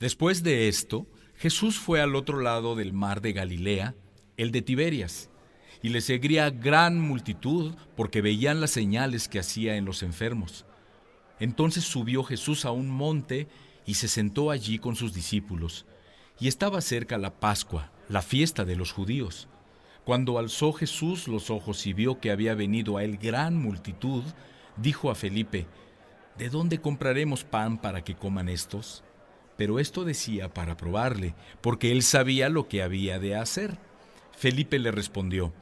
Después de esto, Jesús fue al otro lado del mar de Galilea, el de Tiberias, y le seguía gran multitud porque veían las señales que hacía en los enfermos. Entonces subió Jesús a un monte y se sentó allí con sus discípulos. Y estaba cerca la Pascua, la fiesta de los judíos. Cuando alzó Jesús los ojos y vio que había venido a él gran multitud, dijo a Felipe: ¿De dónde compraremos pan para que coman estos? Pero esto decía para probarle, porque él sabía lo que había de hacer. Felipe le respondió: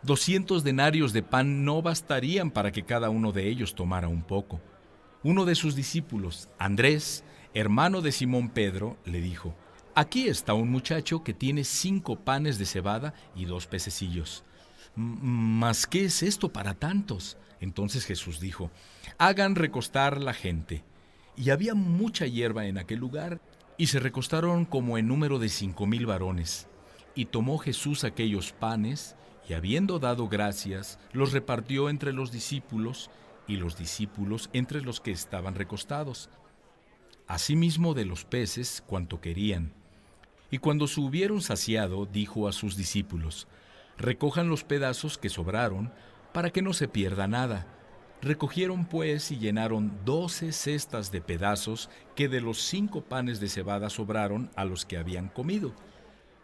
200 denarios de pan no bastarían para que cada uno de ellos tomara un poco. Uno de sus discípulos, Andrés, hermano de Simón Pedro, le dijo: Aquí está un muchacho que tiene 5 panes de cebada y 2 pececillos. ¿Mas qué es esto para tantos? Entonces Jesús dijo: Hagan recostar la gente. Y había mucha hierba en aquel lugar, y se recostaron como en número de 5,000 varones. Y tomó Jesús aquellos panes, y habiendo dado gracias, los repartió entre los discípulos, y los discípulos entre los que estaban recostados. Asimismo de los peces cuanto querían. Y cuando se hubieron saciado, dijo a sus discípulos: Recojan los pedazos que sobraron, para que no se pierda nada. Recogieron pues y llenaron 12 cestas de pedazos que de los 5 panes de cebada sobraron a los que habían comido.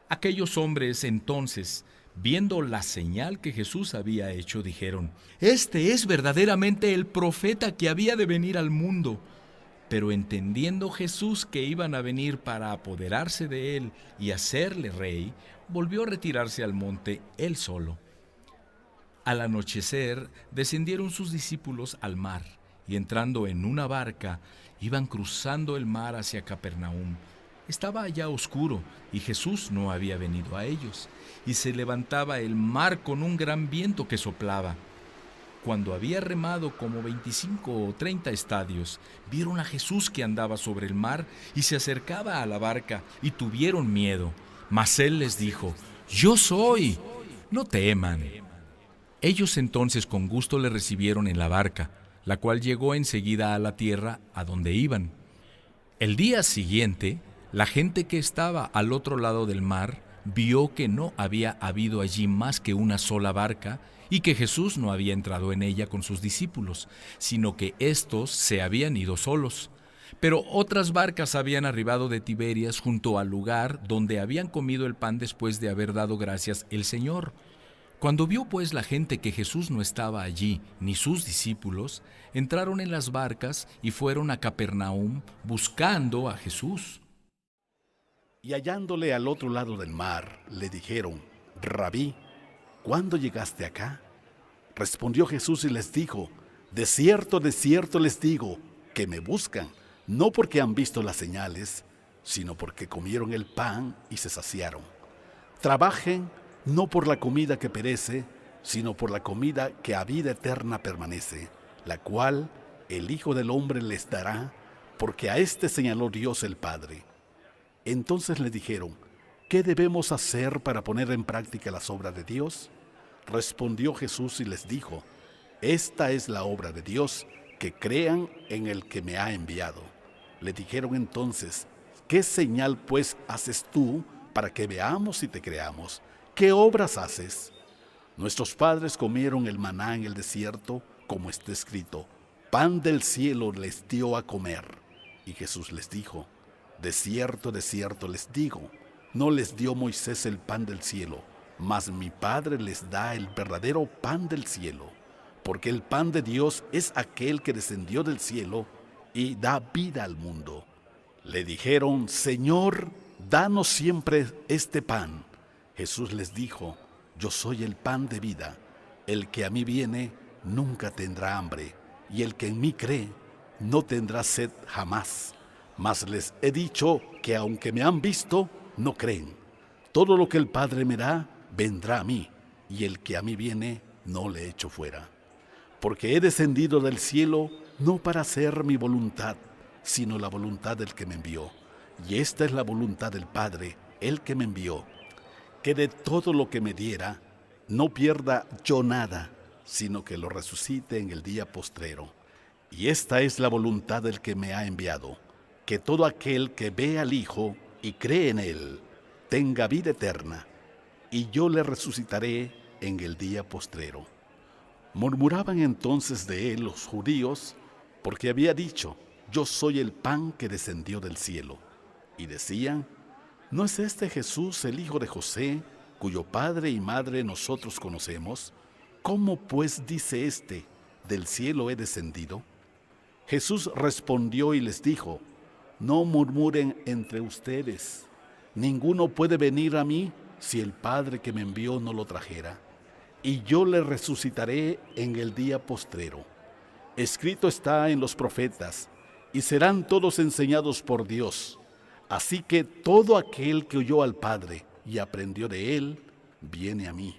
Aquellos hombres entonces, viendo la señal que Jesús había hecho, dijeron: Este es verdaderamente el profeta que había de venir al mundo. Pero entendiendo Jesús que iban a venir para apoderarse de él y hacerle rey, volvió a retirarse al monte él solo. Al anochecer, descendieron sus discípulos al mar, y entrando en una barca, iban cruzando el mar hacia Capernaum. Estaba allá oscuro, y Jesús no había venido a ellos, y se levantaba el mar con un gran viento que soplaba. Cuando había remado como 25 o 30 estadios, vieron a Jesús que andaba sobre el mar y se acercaba a la barca, y tuvieron miedo. Mas él les dijo: Yo soy, no teman. Ellos entonces con gusto le recibieron en la barca, la cual llegó enseguida a la tierra a donde iban. El día siguiente, la gente que estaba al otro lado del mar vio que no había habido allí más que una sola barca, y que Jesús no había entrado en ella con sus discípulos, sino que éstos se habían ido solos. Pero otras barcas habían arribado de Tiberias junto al lugar donde habían comido el pan después de haber dado gracias el Señor. Cuando vio pues la gente que Jesús no estaba allí, ni sus discípulos, entraron en las barcas y fueron a Capernaum buscando a Jesús. Y hallándole al otro lado del mar, le dijeron: Rabí, ¿cuándo llegaste acá? Respondió Jesús y les dijo: de cierto les digo, que me buscan, no porque han visto las señales, sino porque comieron el pan y se saciaron. Trabajen no por la comida que perece, sino por la comida que a vida eterna permanece, la cual el Hijo del Hombre les dará, porque a éste señaló Dios el Padre. Entonces le dijeron: ¿qué debemos hacer para poner en práctica las obras de Dios? Respondió Jesús y les dijo: esta es la obra de Dios, que crean en el que me ha enviado. Le dijeron entonces: ¿qué señal pues haces tú para que veamos y te creamos? ¿Qué obras haces? Nuestros padres comieron el maná en el desierto, como está escrito: pan del cielo les dio a comer. Y Jesús les dijo: de cierto les digo, no les dio Moisés el pan del cielo, mas mi Padre les da el verdadero pan del cielo, porque el pan de Dios es aquel que descendió del cielo y da vida al mundo. Le dijeron: Señor, danos siempre este pan. Jesús les dijo: yo soy el pan de vida. El que a mí viene nunca tendrá hambre, y el que en mí cree no tendrá sed jamás. Mas les he dicho que aunque me han visto, no creen. Todo lo que el Padre me da, vendrá a mí, y el que a mí viene, no le echo fuera. Porque he descendido del cielo no para hacer mi voluntad, sino la voluntad del que me envió. Y esta es la voluntad del Padre, el que me envió, que de todo lo que me diera, no pierda yo nada, sino que lo resucite en el día postrero. Y esta es la voluntad del que me ha enviado, que todo aquel que ve al Hijo y cree en Él tenga vida eterna, y yo le resucitaré en el día postrero. Murmuraban entonces de él los judíos, porque había dicho: yo soy el pan que descendió del cielo. Y decían: ¿no es este Jesús el hijo de José, cuyo padre y madre nosotros conocemos? ¿Cómo pues dice éste: del cielo he descendido? Jesús respondió y les dijo: no murmuren entre ustedes. Ninguno puede venir a mí si el Padre que me envió no lo trajera, y yo le resucitaré en el día postrero. Escrito está en los profetas: y serán todos enseñados por Dios. Así que todo aquel que oyó al Padre y aprendió de él, viene a mí.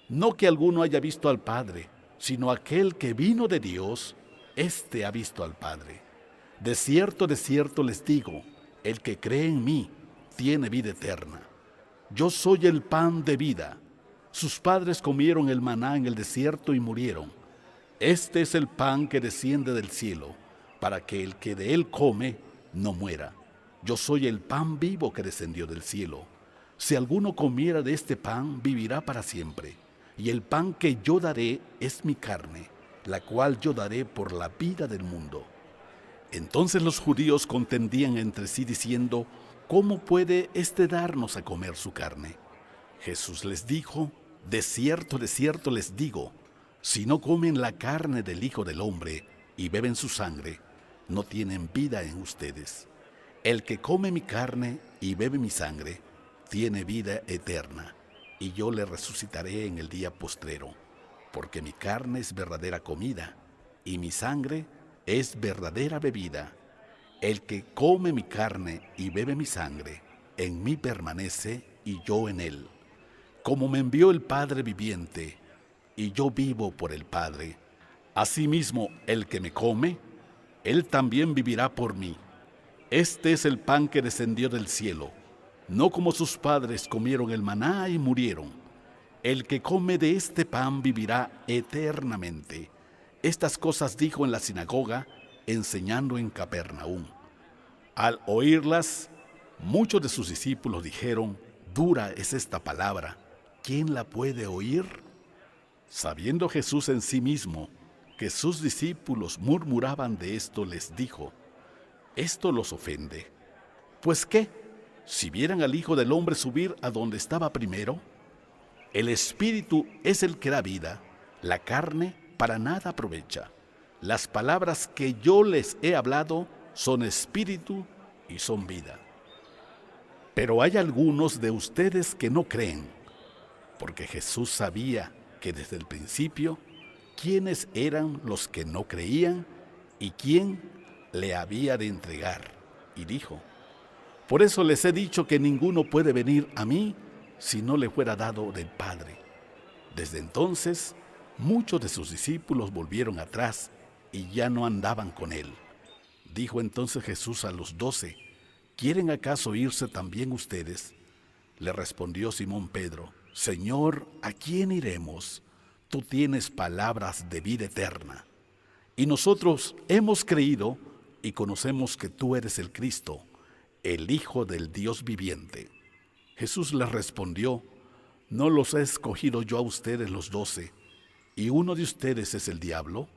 No que alguno haya visto al Padre, sino aquel que vino de Dios, éste ha visto al Padre. De cierto les digo, el que cree en mí tiene vida eterna. Yo soy el pan de vida. Sus padres comieron el maná en el desierto y murieron. Este es el pan que desciende del cielo, para que el que de él come no muera. Yo soy el pan vivo que descendió del cielo. Si alguno comiera de este pan, vivirá para siempre. Y el pan que yo daré es mi carne, la cual yo daré por la vida del mundo. Entonces los judíos contendían entre sí diciendo: ¿cómo puede éste darnos a comer su carne? Jesús les dijo: de cierto les digo, si no comen la carne del Hijo del Hombre y beben su sangre, no tienen vida en ustedes. El que come mi carne y bebe mi sangre, tiene vida eterna, y yo le resucitaré en el día postrero, porque mi carne es verdadera comida, y mi sangre es verdadera bebida. El que come mi carne y bebe mi sangre, en mí permanece y yo en él. Como me envió el Padre viviente, y yo vivo por el Padre, asimismo el que me come, él también vivirá por mí. Este es el pan que descendió del cielo, no como sus padres comieron el maná y murieron. El que come de este pan vivirá eternamente. Estas cosas dijo en la sinagoga, enseñando en Capernaum. Al oírlas, muchos de sus discípulos dijeron: dura es esta palabra, ¿quién la puede oír? Sabiendo Jesús en sí mismo que sus discípulos murmuraban de esto, les dijo: ¿esto los ofende? ¿Pues qué? Si vieran al Hijo del Hombre subir a donde estaba primero. El Espíritu es el que da vida, la carne para nada aprovecha. Las palabras que yo les he hablado son espíritu y son vida. Pero hay algunos de ustedes que no creen, porque Jesús sabía que desde el principio quiénes eran los que no creían y quién le había de entregar. Y dijo: por eso les he dicho que ninguno puede venir a mí si no le fuera dado del Padre. Desde entonces, muchos de sus discípulos volvieron atrás y ya no andaban con él. Dijo entonces Jesús a los 12: ¿quieren acaso irse también ustedes? Le respondió Simón Pedro: Señor, ¿a quién iremos? Tú tienes palabras de vida eterna. Y nosotros hemos creído y conocemos que tú eres el Cristo, el Hijo del Dios viviente. Jesús les respondió: ¿no los he escogido yo a ustedes los 12, y uno de ustedes es el diablo?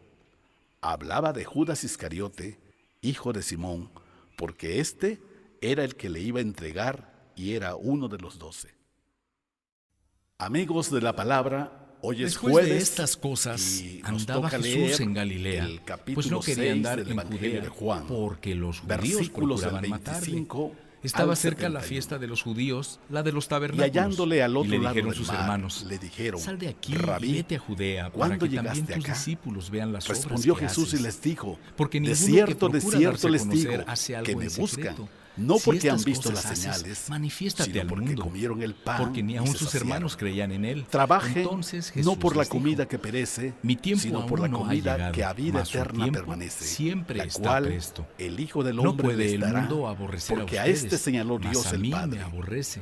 Hablaba de Judas Iscariote, hijo de Simón, porque éste era el que le iba a entregar y era uno de los 12. Amigos de la palabra, hoy es Después jueves de estas cosas, y nos andaba toca Jesús leer en Galilea, el capítulo pues no quería 6 andar del en Evangelio Judea, de Juan, porque los judíos versículos del procuraban matarle. 25 Estaba al cerca la 71. fiesta de los judíos, la de los Y tabernáculos. hallándole al Y otro le lado dijeron del sus mar, hermanos: le dijeron: sal de aquí Rabí, y vete a Judea, para ¿cuándo que también llegaste tus acá? discípulos vean las obras Respondió que Jesús haces. y les dijo: Porque de ninguno cierto que procura darse a les conocer digo hace algo que me en secreto. buscan, no Si porque han estas visto cosas las haces, señales, manifiéstate sino al porque mundo, comieron el pan porque ni y aun se sus saciaron. hermanos creían en él. Trabajen Entonces Jesús no por la les dijo: comida que perece, mi tiempo sino aún por la no ha comida llegado, que a vida mas su eterna tiempo permanece, siempre la está cual presto. el Hijo del No Hombre puede les el dará, mundo aborrecer porque a a ustedes, este señaló mas Dios a el mí Padre. me aborrece,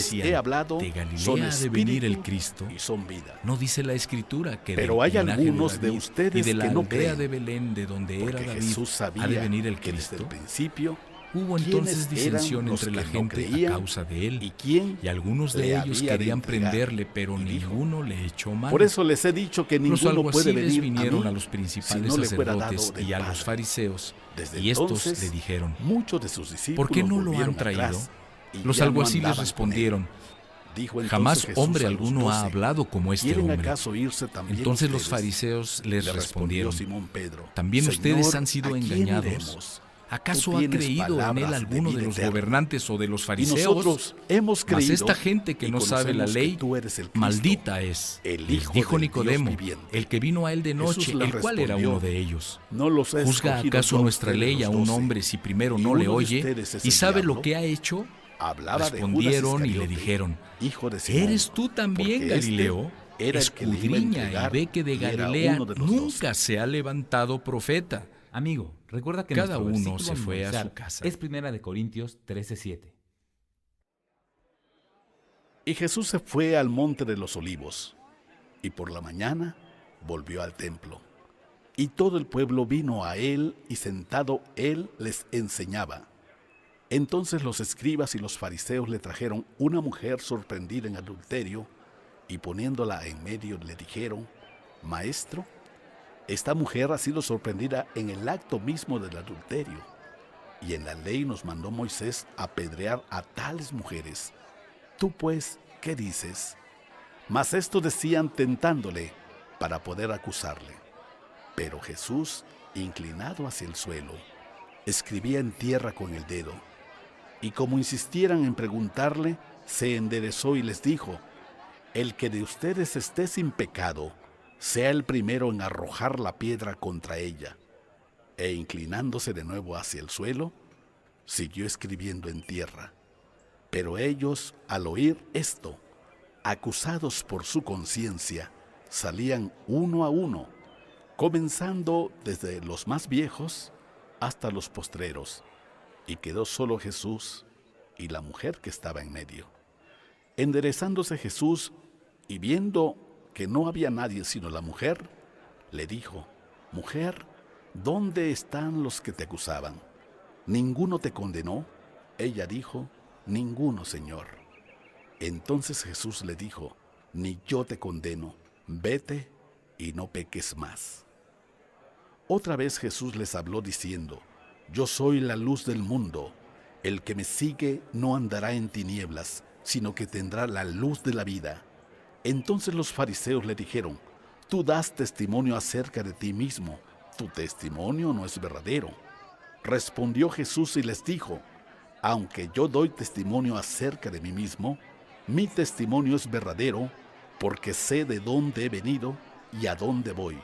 les he decían: hablado de Galilea son ha de venir el espíritu Cristo. y son vida. ¿No dice la Escritura que Pero del hay linaje algunos de David ustedes y de la que no aldea creen, de Belén, de donde era Porque David, Jesús sabía ha de venir el que desde el Cristo? principio Hubo quiénes entonces eran disensión los entre la que no gente creían a causa de él, y quién y algunos de le ellos había de querían entregar. prenderle, pero Y dijo: ninguno le echó mano. Por eso les he dicho que Los ninguno puede alguaciles venir vinieron a a mí los si principales no le fuera dado sacerdotes del y a los Padre. fariseos, Desde y estos entonces, le dijeron: muchos de sus discípulos ¿por qué no lo volvieron han traído? atrás y Los ya no alguaciles andaban con él. respondieron: Dijo entonces Jamás Jesús hombre a los alguno ha 12, hablado como este ¿quieren hombre. acaso irse también Entonces los ustedes? fariseos les Le respondió respondieron: Simón Pedro, ¿también ustedes Señor, han sido ¿a quién engañados? iremos? ¿Acaso Tú ha tienes creído en él palabras de alguno de vida los eterna. gobernantes o de los Y fariseos? nosotros hemos Mas creído esta gente que y no sabe la conocemos que ley, tú eres el Cristo, maldita es. el Les Hijo dijo del Nicodemo, Dios viviente. el que vino a él de noche, Jesús le el cual era respondió: uno de ellos. ¿No los he ¿Juzga escogido acaso yo a nuestra ustedes ley a los un 12? hombre si primero ¿Y no uno le de oye ustedes es y el sabe diablo? lo que ha hecho? Hablaba de Judas Respondieron y le Iscariote, dijeron: hijo de Simón, ¿eres tú también, porque este Galileo? era el que le iba a Escudriña y entregar ve que de y era Galilea uno de los nunca 12. se ha levantado profeta. Amigo, recuerda que Cada nuestro uno versículo se fue a memorizar su casa. es 1 Corintios 13:7. Y Jesús se fue al monte de los olivos, y por la mañana volvió al templo. Y todo el pueblo vino a él, y sentado él les enseñaba. Entonces los escribas y los fariseos le trajeron una mujer sorprendida en adulterio, y poniéndola en medio le dijeron: Maestro, esta mujer ha sido sorprendida en el acto mismo del adulterio, y en la ley nos mandó Moisés apedrear a tales mujeres. Tú pues, ¿qué dices? Mas esto decían tentándole para poder acusarle. Pero Jesús, inclinado hacia el suelo, escribía en tierra con el dedo. Y como insistieran en preguntarle, se enderezó y les dijo: El que de ustedes esté sin pecado, sea el primero en arrojar la piedra contra ella. E inclinándose de nuevo hacia el suelo, siguió escribiendo en tierra. Pero ellos, al oír esto, acusados por su conciencia, salían uno a uno, comenzando desde los más viejos hasta los postreros, y quedó solo Jesús y la mujer que estaba en medio. Enderezándose Jesús y viendo que no había nadie sino la mujer, le dijo: Mujer, ¿dónde están los que te acusaban? ¿Ninguno te condenó? Ella dijo: Ninguno, Señor. Entonces Jesús le dijo: Ni yo te condeno, vete y no peques más. Otra vez Jesús les habló diciendo: Yo soy la luz del mundo. El que me sigue no andará en tinieblas, sino que tendrá la luz de la vida. Entonces los fariseos le dijeron: Tú das testimonio acerca de ti mismo, tu testimonio no es verdadero. Respondió Jesús y les dijo: Aunque yo doy testimonio acerca de mí mismo, mi testimonio es verdadero, porque sé de dónde he venido y a dónde voy.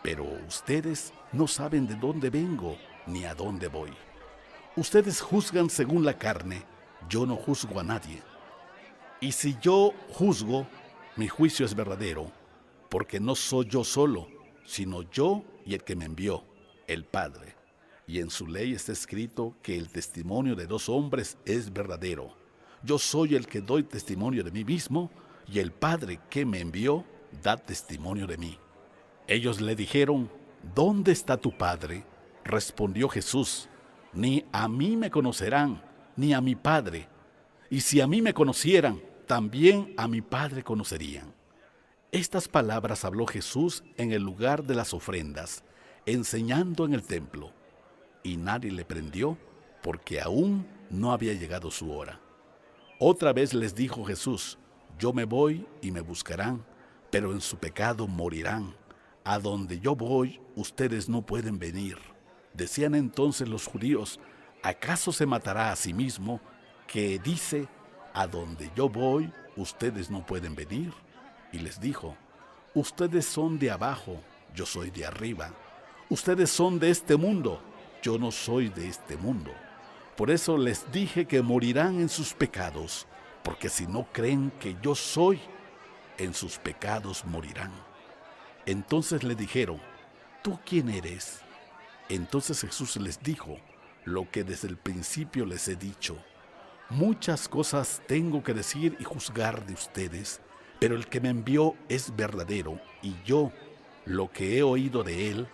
Pero ustedes no saben de dónde vengo ni a dónde voy. Ustedes juzgan según la carne, yo no juzgo a nadie. Y si yo juzgo, mi juicio es verdadero, porque no soy yo solo, sino yo y el que me envió, el Padre. Y en su ley está escrito que el testimonio de dos hombres es verdadero. Yo soy el que doy testimonio de mí mismo, y el Padre que me envió da testimonio de mí. Ellos le dijeron: ¿Dónde está tu Padre? Respondió Jesús: Ni a mí me conocerán, ni a mi Padre. Y si a mí me conocieran, también a mi Padre conocerían. Estas palabras habló Jesús en el lugar de las ofrendas, enseñando en el templo. Y nadie le prendió, porque aún no había llegado su hora. Otra vez les dijo Jesús: Yo me voy y me buscarán, pero en su pecado morirán. A donde yo voy, ustedes no pueden venir. Decían entonces los judíos: ¿acaso se matará a sí mismo, que dice: a donde yo voy, ustedes no pueden venir? Y les dijo: Ustedes son de abajo, yo soy de arriba. Ustedes son de este mundo, yo no soy de este mundo. Por eso les dije que morirán en sus pecados, porque si no creen que yo soy, en sus pecados morirán. Entonces le dijeron: ¿Tú quién eres? Entonces Jesús les dijo lo que desde el principio les he dicho: muchas cosas tengo que decir y juzgar de ustedes, pero el que me envió es verdadero, y yo, lo que he oído de él,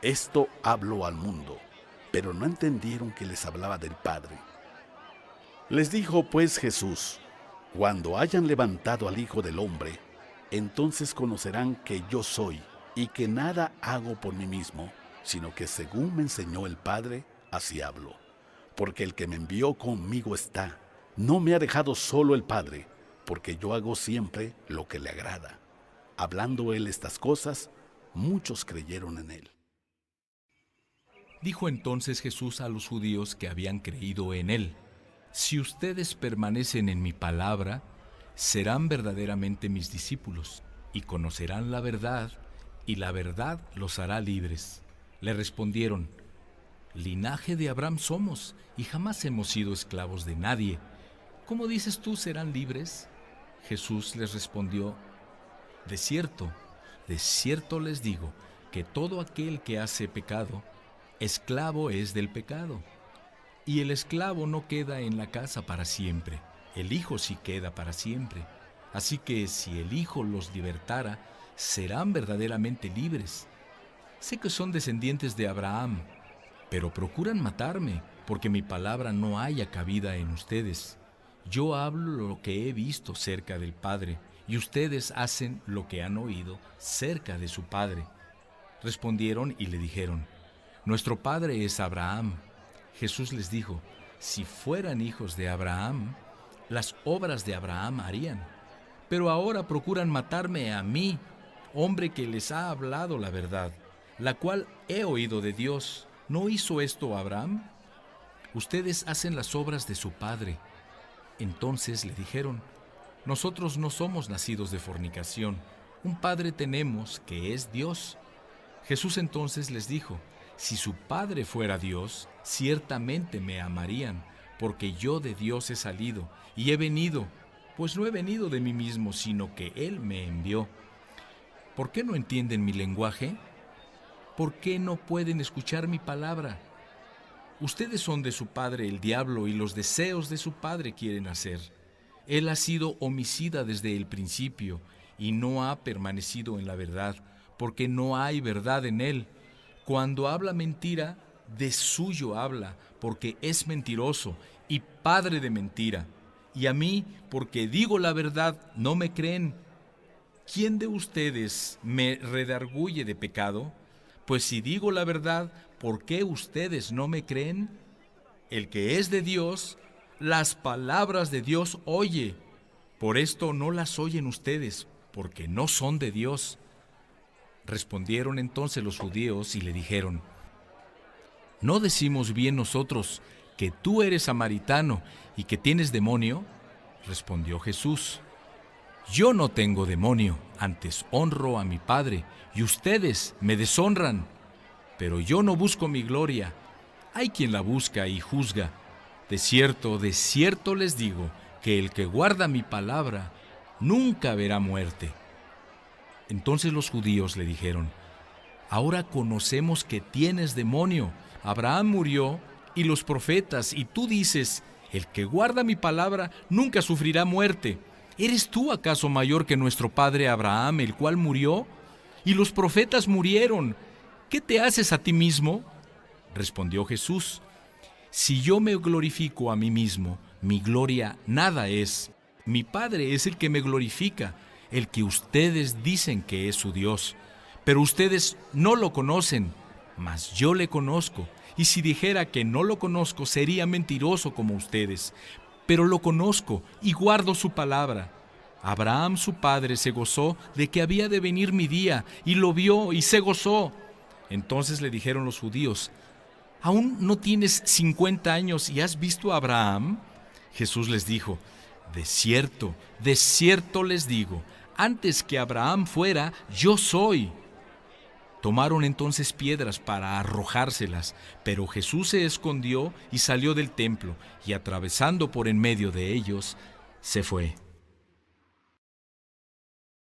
esto hablo al mundo. Pero no entendieron que les hablaba del Padre. Les dijo pues Jesús: cuando hayan levantado al Hijo del Hombre, entonces conocerán que yo soy, y que nada hago por mí mismo, sino que según me enseñó el Padre, así hablo. Porque el que me envió conmigo está. No me ha dejado solo el Padre, porque yo hago siempre lo que le agrada. Hablando él estas cosas, muchos creyeron en él. Dijo entonces Jesús a los judíos que habían creído en él: si ustedes permanecen en mi palabra, serán verdaderamente mis discípulos, y conocerán la verdad, y la verdad los hará libres. Le respondieron: linaje de Abraham somos, y jamás hemos sido esclavos de nadie. ¿Cómo dices tú serán libres? Jesús les respondió: de cierto les digo, que todo aquel que hace pecado, esclavo es del pecado. Y el esclavo no queda en la casa para siempre, el Hijo sí queda para siempre. Así que si el Hijo los libertara, serán verdaderamente libres. Sé que son descendientes de Abraham, pero procuran matarme, porque mi palabra no haya cabida en ustedes. Yo hablo lo que he visto cerca del Padre, y ustedes hacen lo que han oído cerca de su padre. Respondieron y le dijeron: nuestro padre es Abraham. Jesús les dijo: si fueran hijos de Abraham, las obras de Abraham harían. Pero ahora procuran matarme a mí, hombre que les ha hablado la verdad, la cual he oído de Dios. ¿No hizo esto Abraham? Ustedes hacen las obras de su padre. Entonces le dijeron: nosotros no somos nacidos de fornicación, un padre tenemos que es Dios. Jesús entonces les dijo: si su padre fuera Dios, ciertamente me amarían, porque yo de Dios he salido y he venido, pues no he venido de mí mismo, sino que Él me envió. ¿Por qué no entienden mi lenguaje? ¿Por qué no pueden escuchar mi palabra? Ustedes son de su padre el diablo, y los deseos de su padre quieren hacer. Él ha sido homicida desde el principio y no ha permanecido en la verdad, porque no hay verdad en él. Cuando habla mentira, de suyo habla, porque es mentiroso y padre de mentira. Y a mí, porque digo la verdad, no me creen. ¿Quién de ustedes me redarguye de pecado? Pues si digo la verdad, ¿por qué ustedes no me creen? El que es de Dios, las palabras de Dios oye. Por esto no las oyen ustedes, porque no son de Dios. Respondieron entonces los judíos y le dijeron: ¿no decimos bien nosotros que tú eres samaritano y que tienes demonio? Respondió Jesús: yo no tengo demonio, antes honro a mi Padre, y ustedes me deshonran. Pero yo no busco mi gloria, hay quien la busca y juzga. De cierto les digo, que el que guarda mi palabra nunca verá muerte. Entonces los judíos le dijeron: ahora conocemos que tienes demonio. Abraham murió y los profetas, y tú dices: el que guarda mi palabra nunca sufrirá muerte. ¿Eres tú acaso mayor que nuestro padre Abraham, el cual murió? Y los profetas murieron. ¿Qué te haces a ti mismo? Respondió Jesús: si yo me glorifico a mí mismo, mi gloria nada es. Mi Padre es el que me glorifica, el que ustedes dicen que es su Dios. Pero ustedes no lo conocen, mas yo le conozco. Y si dijera que no lo conozco, sería mentiroso como ustedes. Pero lo conozco y guardo su palabra. Abraham su padre se gozó de que había de venir mi día, y lo vio y se gozó. Entonces le dijeron los judíos: ¿aún no tienes 50 años y has visto a Abraham? Jesús les dijo: de cierto les digo, antes que Abraham fuera, yo soy. Tomaron entonces piedras para arrojárselas, pero Jesús se escondió y salió del templo, y atravesando por en medio de ellos, se fue.